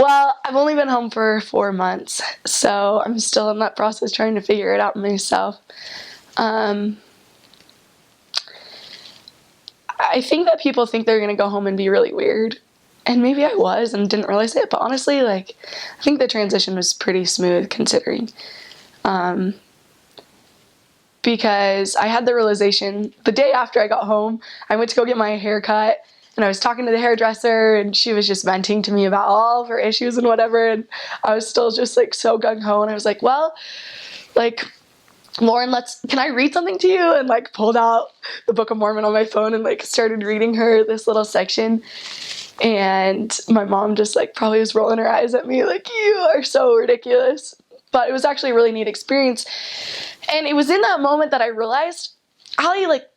Well, I've only been home for 4 months, so I'm still in that process trying to figure it out myself. Um, I think that people think they're going to go home and be really weird. And maybe I was and didn't realize it, but honestly, like, I think the transition was pretty smooth considering. Um, because I had the realization the day after I got home, I went to go get my hair cut, and I was talking to the hairdresser, and she was just venting to me about all of her issues and whatever, and I was still just like so gung-ho, and I was like, well, like, Lauren, can I read something to you? And like pulled out the Book of Mormon on my phone and like started reading her this little section. And my mom just like probably was rolling her eyes at me like, you are so ridiculous. But it was actually a really neat experience. And it was in that moment that I realized, Allie, like,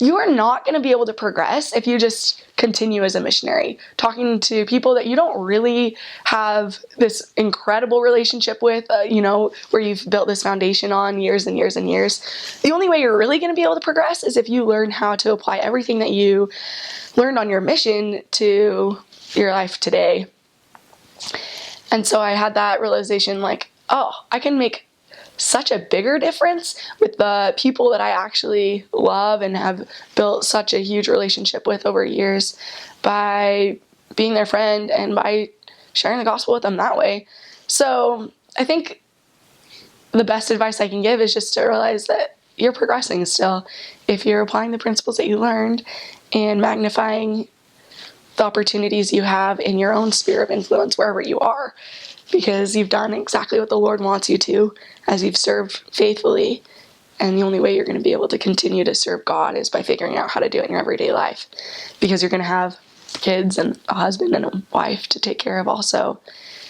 you are not going to be able to progress if you just continue as a missionary, talking to people that you don't really have this incredible relationship with, where you've built this foundation on years and years and years. The only way you're really going to be able to progress is if you learn how to apply everything that you learned on your mission to your life today. And so I had that realization like, oh, I can make such a bigger difference with the people that I actually love and have built such a huge relationship with over years by being their friend and by sharing the gospel with them that way. So I think the best advice I can give is just to realize that you're progressing still if you're applying the principles that you learned and magnifying the opportunities you have in your own sphere of influence wherever you are, because you've done exactly what the Lord wants you to as you've served faithfully. And the only way you're going to be able to continue to serve God is by figuring out how to do it in your everyday life, because you're going to have kids and a husband and a wife to take care of also.